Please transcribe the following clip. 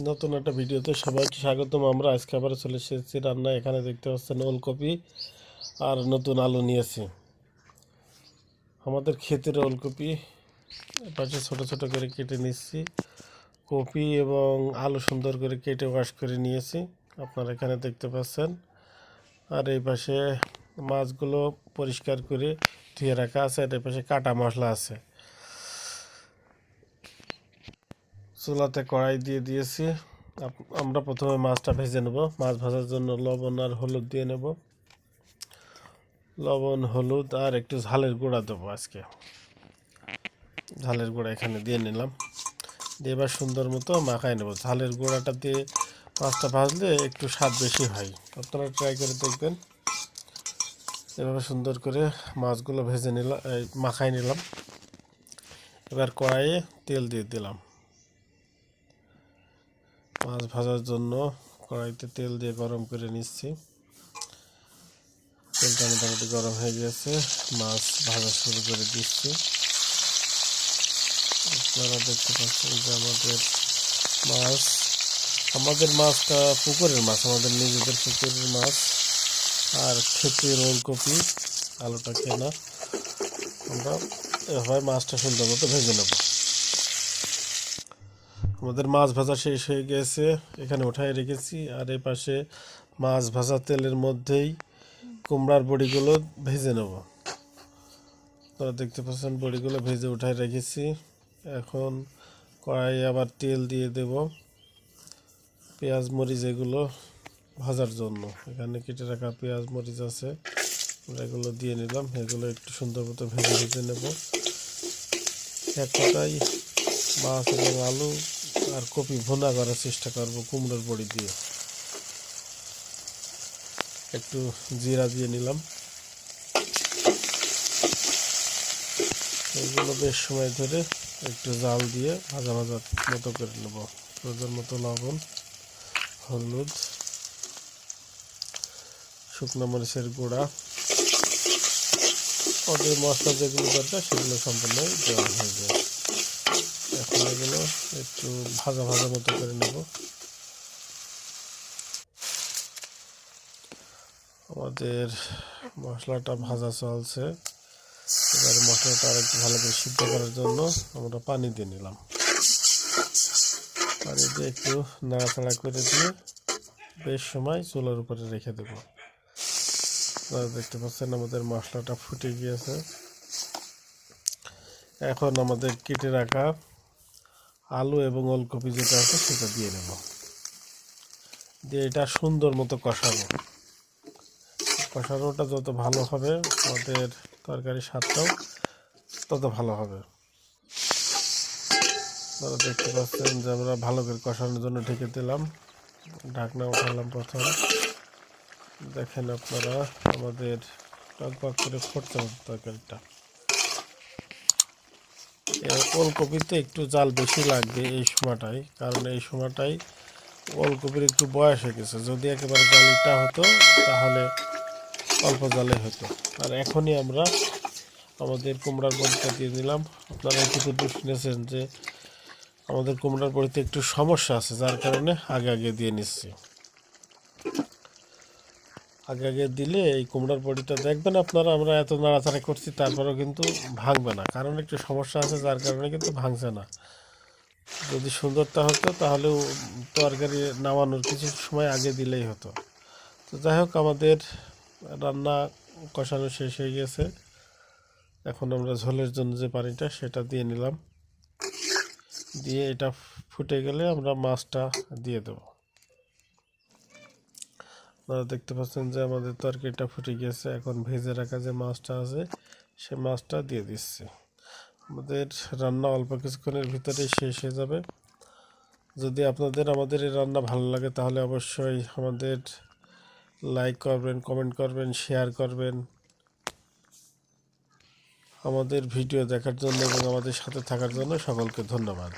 নতুন একটা ভিডিওতে সবাইকে স্বাগতম। আমরা আজকে আবার চলে এসেছি রান্না। এখানে দেখতে পাচ্ছেন ওলকপি আর নতুন আলু নিয়েছি। আমাদের ক্ষেতের ওলকপি পাশে ছোট ছোট করে কেটে নিচ্ছি। কপি এবং আলু সুন্দর করে কেটে ওয়াশ করে নিয়েছি, আপনারা এখানে দেখতে পাচ্ছেন। আর এই পাশে মাছগুলো পরিষ্কার করে ধুয়ে রাখা আছে। আর এই পাশে কাটা মশলা আছে। চুলাতে কড়াই দিয়ে দিয়েছি। আমরা প্রথমে মাছটা ভেজে নেব। মাছ ভাজার জন্য লবণ আর হলুদ দিয়ে নেব। লবণ, হলুদ আর একটু ঝালের গুঁড়া দেবো। আজকে ঝালের গুঁড়া এখানে দিয়ে নিলাম। দিয়ে এবার সুন্দর মতো মাখায় নেব। ঝালের গুঁড়াটা দিয়ে মাছটা ভাজলে একটু স্বাদ বেশি হয়। আপনারা ট্রাই করে দেখবেন। এভাবে সুন্দর করে মাছগুলো ভেজে নিলাম, মাখায় নিলাম। এবার কড়াইয়ে তেল দিয়ে দিলাম। মাছ ভাজার জন্য কড়াইতে তেল দিয়ে গরম করে নিচ্ছি। তেলটা মোটামুটি গরম হয়ে গেছে, মাছ ভাজা শুরু করে দিচ্ছি। আপনারা দেখতে পাচ্ছেন যে আমাদের মাছটা পুকুরের মাছ, আমাদের নিজেদের পুকুরের মাছ। আর ক্ষেতের ওলকপি, আলুটা কেনা। আমরা এভাবে মাছটা সুন্দর মতো ভেজে নেব। আমাদের মাছ ভাজা শেষ হয়ে গেছে, এখানে উঠায় রেখেছি। আর এই পাশে মাছ ভাজা তেলের মধ্যেই কুমড়ার বড়িগুলো ভেজে নেব। আপনারা দেখতে পাচ্ছেন বড়িগুলো ভেজে উঠায় রেখেছি। এখন কড়াইয়ে আবার তেল দিয়ে দেব পেঁয়াজ মরিচ এগুলো ভাজার জন্য। এখানে কেটে রাখা পেঁয়াজ মরিচ আছে, এগুলো দিয়ে নিলাম। এগুলো একটু সুন্দর মতো ভেজে নেব। এক কথায় মাছ এবং আলু আর কপি ভুনা করার চেষ্টা করব কুমড়োর বড়ি দিয়ে। একটু জিরা দিয়ে নিলাম। এগুলো বেশ সময় ধরে একটু জাল দিয়ে ভাজা ভাজা মতো করে নেব। প্রয়োজন মতো লবণ, হলুদ, শুকনো মরিচের গুঁড়া, ওদের মশলা যেগুলো দরকার সেগুলো সম্পূর্ণ দেওয়া হয়ে যায়। এখন এগুলো একটু ভাজা ভাজা মতো করে নেব। আমাদের মশলাটা ভাজা চলছে। এবার মশলাটা আর একটু ভালো করে সিদ্ধ করার জন্য আমরা পানি দিয়ে নিলাম। পানি দিয়ে একটু নাড়াচাড়া করে দিয়ে বেশ সময় চুলার উপরে রেখে দেব। আপনারা দেখতে পাচ্ছেন আমাদের মশলাটা ফুটে গিয়েছে। এখন আমাদের কেটে রাখা আলু এবং ওলকপি যেটা আছে সেটা দিয়ে নেব। দিয়ে এটা সুন্দর মতো কষানোটা যত ভালো হবে আমাদের তরকারির স্বাদটাও তত ভালো হবে। আপনারা দেখতে পাচ্ছেন যে আমরা ভালো করে কষানোর জন্য ঢেকে দিলাম, ঢাকনা উঠালাম প্রথম। দেখেন আপনারা আমাদের টকবক করে ফুটছে তরকারিটা। ওলকপিতে একটু জাল বেশি লাগবে এই সময়টাই, কারণ এই সময়টাই ওলকপির একটু বয়স হয়ে গেছে। যদি একেবারে জালিটা হতো তাহলে অল্প জালে হতো। আর এখনই আমরা আমাদের কুমড়ার বড়িটা দিয়ে দিলাম। আপনারা ইতিপূর্বে শুনেছেন যে আমাদের কুমড়ার বড়িতে একটু সমস্যা আছে, যার কারণে আগে দিয়ে নিচ্ছি। আগে দিলে এই কুমড়ার বড়িটা দেখবেন আপনারা, আমরা এত নাড়াচাড়া করছি তারপরেও কিন্তু ভাঙবে না, কারণ একটু সমস্যা আছে, যার কারণে কিন্তু ভাঙছে না। যদি সুন্দরতা হতো তাহলেও তরকারি নামানোর কিছু সময় আগে দিলেই হতো। তো যাই হোক, আমাদের রান্না কষানো শেষ হয়ে গেছে। এখন আমরা ঝোলের জন্য যে পানিটা সেটা দিয়ে নিলাম। দিয়ে এটা ফুটে গেলে আমরা মাছটা দিয়ে দেব। আপনারা দেখতে পাচ্ছেন যে আমাদের তরকারিটা ফুটে গেছে। এখন ভেজে রাখা যে মাছটা আছে সে মাছটা দিয়ে দিচ্ছি। আমাদের রান্না অল্প কিছুক্ষণের ভিতরেই শেষ হয়ে যাবে। যদি আমাদের এই রান্না ভালো লাগে তাহলে অবশ্যই আমাদের লাইক করবেন, কমেন্ট করবেন, শেয়ার করবেন। আমাদের ভিডিও দেখার জন্য এবং আমাদের সাথে থাকার জন্য সকলকে ধন্যবাদ।